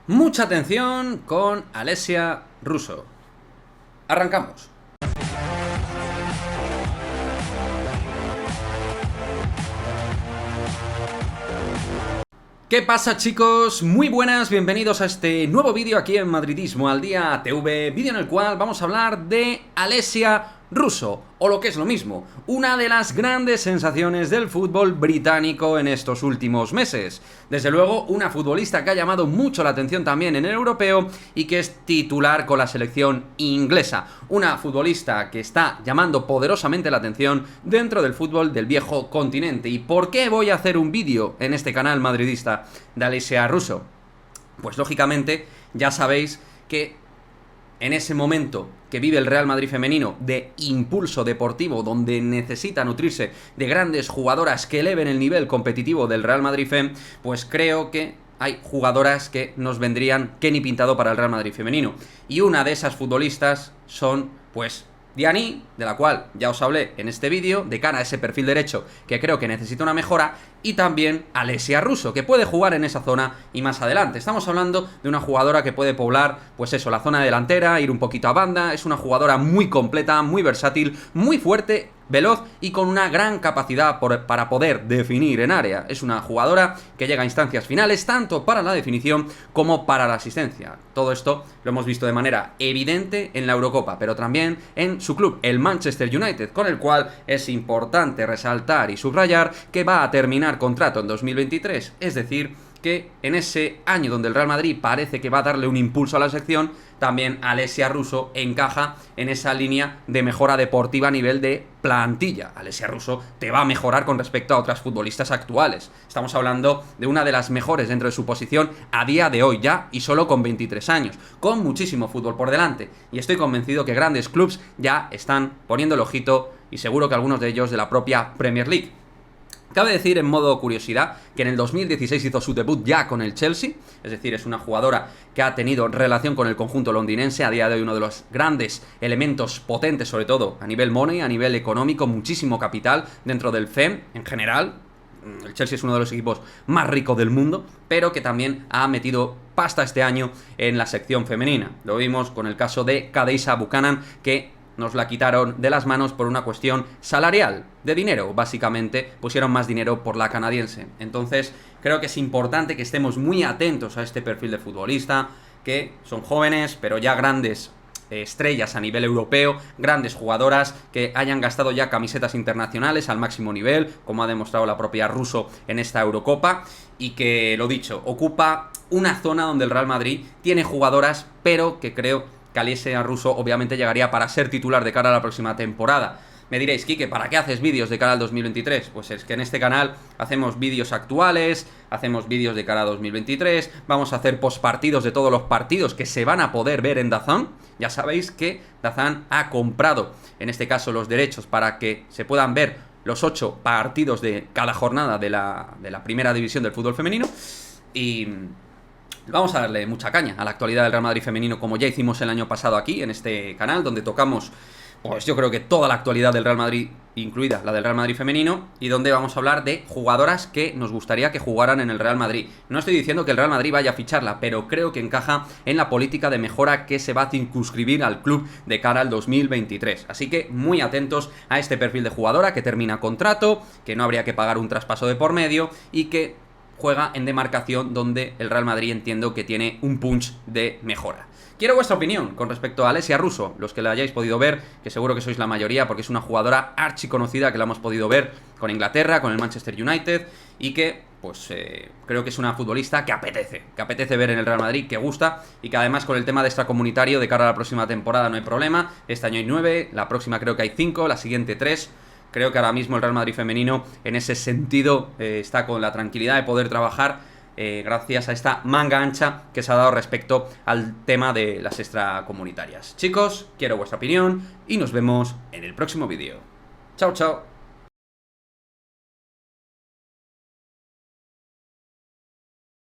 Mucha atención con Alessia Russo. Arrancamos. ¿Qué pasa, chicos? Muy buenas, bienvenidos a este nuevo vídeo aquí en Madridismo al Día TV, vídeo en el cual vamos a hablar de Alessia Russo, o lo que es lo mismo, una de las grandes sensaciones del fútbol británico en estos últimos meses. Desde luego, una futbolista que ha llamado mucho la atención también en el europeo y que es titular con la selección inglesa. Una futbolista que está llamando poderosamente la atención dentro del fútbol del viejo continente. ¿Y por qué voy a hacer un vídeo en este canal madridista de Alessia Russo? Pues lógicamente ya sabéis que en ese momento que vive el Real Madrid femenino de impulso deportivo, donde necesita nutrirse de grandes jugadoras que eleven el nivel competitivo del Real Madrid Fem, pues creo que hay jugadoras que nos vendrían que ni pintado para el Real Madrid femenino. Y una de esas futbolistas son, pues, Diani, de la cual ya os hablé en este vídeo, de cara a ese perfil derecho que creo que necesita una mejora, y también Alessia Russo, que puede jugar en esa zona y más adelante. Estamos hablando de una jugadora que puede poblar, pues eso, la zona delantera, ir un poquito a banda. Es una jugadora muy completa, muy versátil, muy fuerte, veloz y con una gran capacidad para poder definir en área. Es una jugadora que llega a instancias finales tanto para la definición como para la asistencia. Todo esto lo hemos visto de manera evidente en la Eurocopa, pero también en su club, el Manchester United, con el cual es importante resaltar y subrayar que va a terminar contrato en 2023, es decir, que en ese año donde el Real Madrid parece que va a darle un impulso a la sección, también Alessia Russo encaja en esa línea de mejora deportiva a nivel de plantilla. Alessia Russo te va a mejorar con respecto a otras futbolistas actuales. Estamos hablando de una de las mejores dentro de su posición a día de hoy ya, y solo con 23 años, con muchísimo fútbol por delante. Y estoy convencido que grandes clubs ya están poniendo el ojito, y seguro que algunos de ellos de la propia Premier League. Cabe decir en modo curiosidad que en el 2016 hizo su debut ya con el Chelsea, es decir, es una jugadora que ha tenido relación con el conjunto londinense, a día de hoy uno de los grandes elementos potentes, sobre todo a nivel money, a nivel económico, muchísimo capital dentro del FEM en general. El Chelsea es uno de los equipos más ricos del mundo, pero que también ha metido pasta este año en la sección femenina. Lo vimos con el caso de Kadeisha Buchanan, que nos la quitaron de las manos por una cuestión salarial, de dinero, básicamente, pusieron más dinero por la canadiense. Entonces, creo que es importante que estemos muy atentos a este perfil de futbolista, que son jóvenes, pero ya grandes estrellas a nivel europeo, grandes jugadoras que hayan gastado ya camisetas internacionales al máximo nivel, como ha demostrado la propia Russo en esta Eurocopa, y que, lo dicho, ocupa una zona donde el Real Madrid tiene jugadoras, pero que creo que Alessia Russo obviamente llegaría para ser titular de cara a la próxima temporada. Me diréis, Quique, ¿para qué haces vídeos de cara al 2023? Pues es que en este canal hacemos vídeos actuales, hacemos vídeos de cara a 2023, vamos a hacer postpartidos de todos los partidos que se van a poder ver en DAZN. Ya sabéis que DAZN ha comprado, en este caso, los derechos para que se puedan ver los 8 partidos de cada jornada de la primera división del fútbol femenino, y vamos a darle mucha caña a la actualidad del Real Madrid femenino, como ya hicimos el año pasado aquí en este canal, donde tocamos, pues yo creo que toda la actualidad del Real Madrid, incluida la del Real Madrid femenino, y donde vamos a hablar de jugadoras que nos gustaría que jugaran en el Real Madrid. No estoy diciendo que el Real Madrid vaya a ficharla, pero creo que encaja en la política de mejora que se va a circunscribir al club de cara al 2023. Así que muy atentos a este perfil de jugadora que termina contrato, que no habría que pagar un traspaso de por medio y que juega en demarcación donde el Real Madrid entiendo que tiene un punch de mejora. Quiero vuestra opinión con respecto a Alessia Russo, los que la hayáis podido ver, que seguro que sois la mayoría porque es una jugadora archiconocida que la hemos podido ver con Inglaterra, con el Manchester United, y que pues creo que es una futbolista que apetece ver en el Real Madrid, que gusta, y que además con el tema de extracomunitario de cara a la próxima temporada no hay problema. Este año hay 9, la próxima creo que hay 5, la siguiente 3. Creo que ahora mismo el Real Madrid femenino en ese sentido está con la tranquilidad de poder trabajar gracias a esta manga ancha que se ha dado respecto al tema de las extracomunitarias. Chicos, quiero vuestra opinión y nos vemos en el próximo vídeo. Chao, chao.